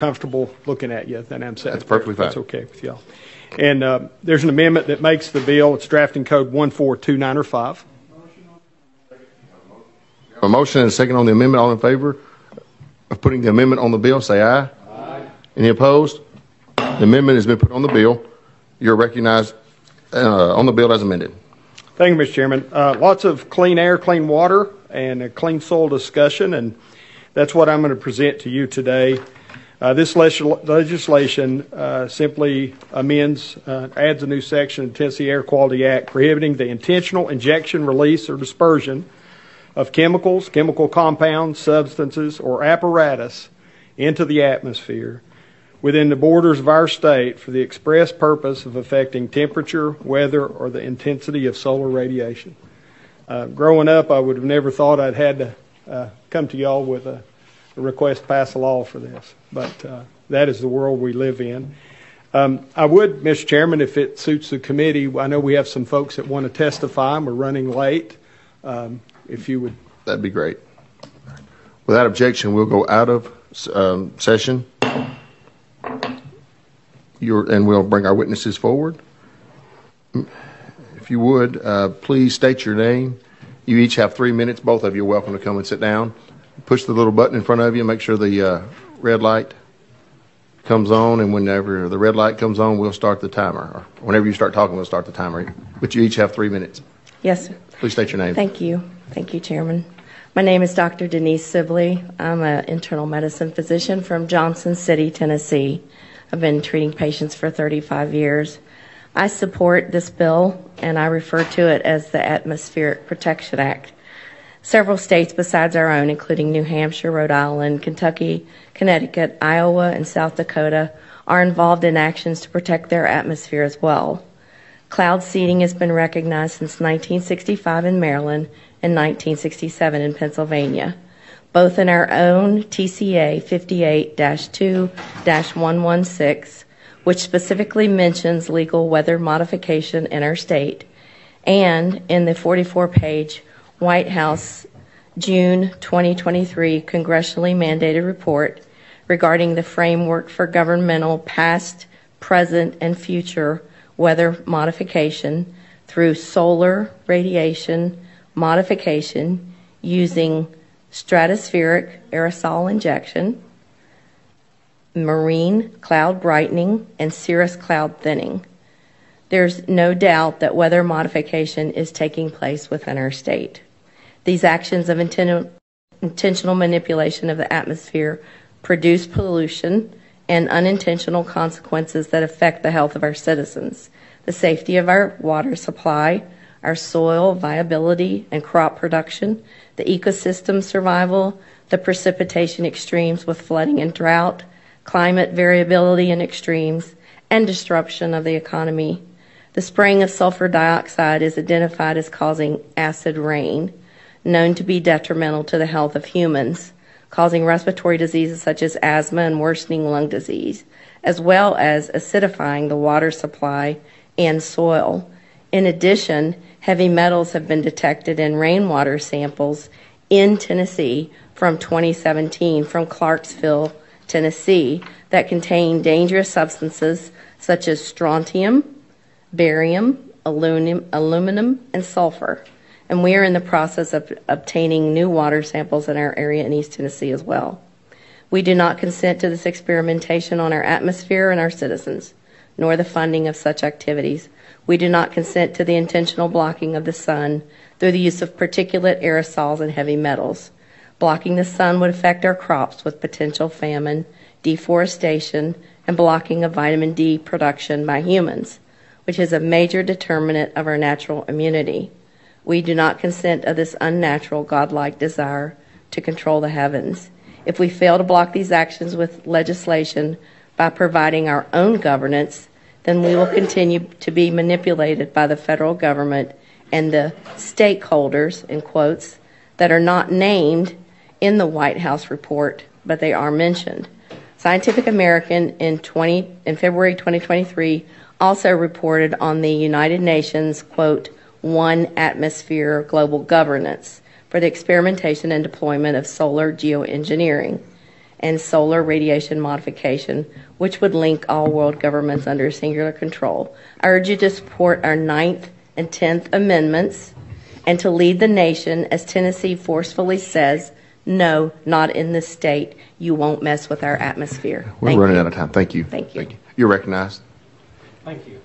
comfortable looking at you, then I'm saying that's perfectly fine. That's okay with y'all. And there's an amendment that makes the bill. It's drafting code 14295. A motion and a second on the amendment. All in favor of putting the amendment on the bill, say aye. Aye. Any opposed? The amendment has been put on the bill. You're recognized on the bill as amended. Thank you, Mr. Chairman. Lots of clean air, clean water, and a clean soil discussion, and that's what I'm going to present to you today. This legislation simply amends, adds a new section in the Tennessee Air Quality Act prohibiting the intentional injection, release, or dispersion of chemicals, chemical compounds, substances, or apparatus into the atmosphere within the borders of our state for the express purpose of affecting temperature, weather, or the intensity of solar radiation. Growing up, I would have never thought I'd had to come to y'all with a request to pass a law for this, but that is the world we live in. I would, Mr. Chairman, if it suits the committee, I know we have some folks that want to testify, and we're running late. If you would. That'd be great. Without objection, we'll go out of session. And we'll bring our witnesses forward. If you would, please state your name. You each have 3 minutes. Both of you are welcome to come and sit down. Push the little button in front of you. Make sure the red light comes on, and whenever the red light comes on, we'll start the timer. Or whenever you start talking, we'll start the timer. But you each have 3 minutes. Yes, sir. Please state your name. Thank you. Thank you, Chairman. My name is Dr. Denise Sibley. I'm an internal medicine physician from Johnson City, Tennessee. I've been treating patients for 35 years. I support this bill, and I refer to it as the Atmospheric Protection Act. Several states besides our own, including New Hampshire, Rhode Island, Kentucky, Connecticut, Iowa, and South Dakota, are involved in actions to protect their atmosphere as well. Cloud seeding has been recognized since 1965 in Maryland and 1967 in Pennsylvania. Both in our own TCA 58-2-116, which specifically mentions legal weather modification in our state, and in the 44-page White House June 2023 congressionally mandated report regarding the framework for governmental past, present, and future weather modification through solar radiation modification using stratospheric aerosol injection, marine cloud brightening, and cirrus cloud thinning. There's no doubt that weather modification is taking place within our state. These actions of intentional manipulation of the atmosphere produce pollution and unintentional consequences that affect the health of our citizens, the safety of our water supply, our soil viability and crop production, the ecosystem survival, the precipitation extremes with flooding and drought, climate variability and extremes, and disruption of the economy. The spraying of sulfur dioxide is identified as causing acid rain, known to be detrimental to the health of humans, causing respiratory diseases such as asthma and worsening lung disease, as well as acidifying the water supply and soil. In addition, heavy metals have been detected in rainwater samples in Tennessee from 2017 from Clarksville, Tennessee, that contain dangerous substances such as strontium, barium, aluminum, and sulfur. And we are in the process of obtaining new water samples in our area in East Tennessee as well. We do not consent to this experimentation on our atmosphere and our citizens, nor the funding of such activities. We do not consent to the intentional blocking of the sun through the use of particulate aerosols and heavy metals. Blocking the sun would affect our crops with potential famine, deforestation, and blocking of vitamin D production by humans, which is a major determinant of our natural immunity. We do not consent of this unnatural, godlike desire to control the heavens. If we fail to block these actions with legislation by providing our own governance, then we will continue to be manipulated by the federal government and the stakeholders, in quotes, that are not named in the White House report, but they are mentioned. Scientific American in February 2023 also reported on the United Nations, quote, One Atmosphere Global Governance for the experimentation and deployment of solar geoengineering. and solar radiation modification, which would link all world governments under singular control. I urge you to support our 9th and 10th amendments and to lead the nation as Tennessee forcefully says, no, not in this state. You won't mess with our atmosphere. We're running out of time. Thank you. Thank you. You're recognized. Thank you.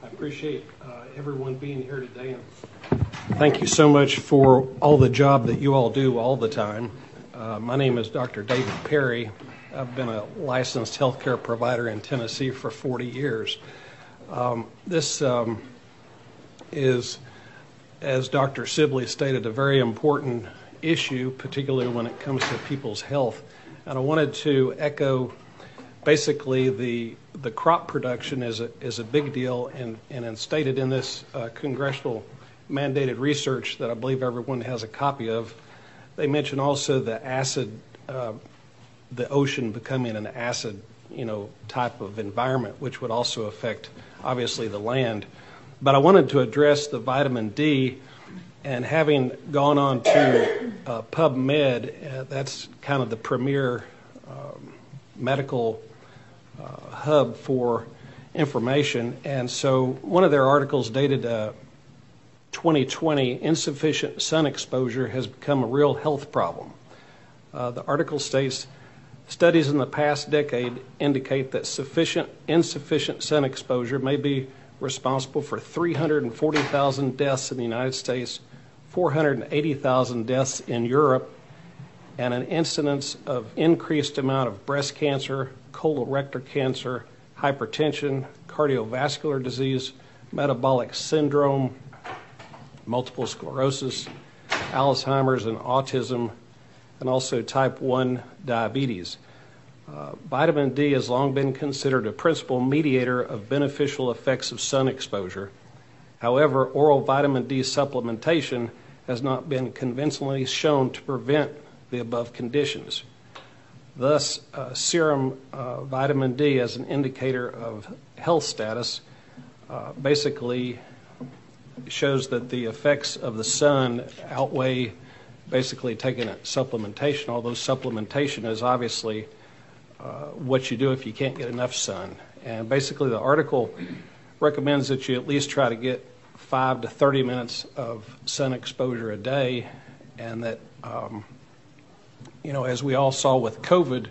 I appreciate everyone being here today. And thank you so much for all the job that you all do all the time. My name is Dr. David Perry. I've been a licensed healthcare provider in Tennessee for 40 years. This is, as Dr. Sibley stated, a very important issue, particularly when it comes to people's health. And I wanted to echo basically the crop production is a big deal, and stated in this congressional mandated research that I believe everyone has a copy of. They mention also the acid, the ocean becoming an acid, type of environment, which would also affect obviously the land. But I wanted to address the vitamin D, and having gone on to PubMed, that's kind of the premier medical hub for information. And so one of their articles dated 2020, insufficient sun exposure has become a real health problem. The article states, studies in the past decade indicate that insufficient sun exposure may be responsible for 340,000 deaths in the United States, 480,000 deaths in Europe, and an incidence of increased amount of breast cancer, colorectal cancer, hypertension, cardiovascular disease, metabolic syndrome, multiple sclerosis, Alzheimer's and autism, and also type 1 diabetes. Vitamin D has long been considered a principal mediator of beneficial effects of sun exposure. However, oral vitamin D supplementation has not been convincingly shown to prevent the above conditions. Thus, serum vitamin D as an indicator of health status basically shows that the effects of the sun outweigh basically taking a supplementation, although supplementation is obviously what you do if you can't get enough sun. And basically the article recommends that you at least try to get 5 to 30 minutes of sun exposure a day, and that as we all saw with COVID,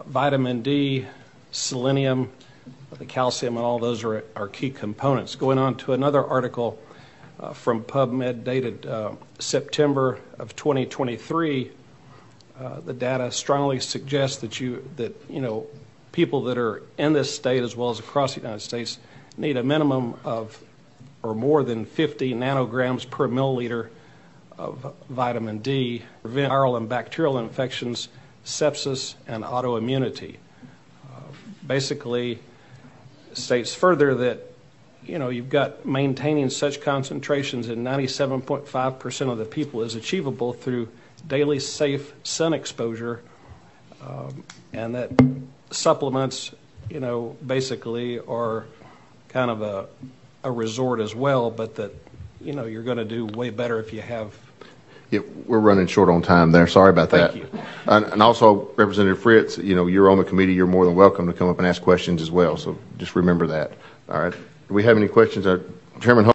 vitamin D, selenium, the calcium, and all those are key components. Going on to another article from PubMed dated September of 2023, the data strongly suggests that people that are in this state as well as across the United States need a minimum of or more than 50 nanograms per milliliter of vitamin D to prevent viral and bacterial infections, sepsis, and autoimmunity. Basically states further that you've got maintaining such concentrations in 97.5% of the people is achievable through daily safe sun exposure, and that supplements basically are kind of a resort as well, but that you're going to do way better if you have. Yeah, we're running short on time there. Sorry about that. Thank you. And also, Representative Fritz, you're on the committee. You're more than welcome to come up and ask questions as well. So just remember that. All right. Do we have any questions? Chairman Hull?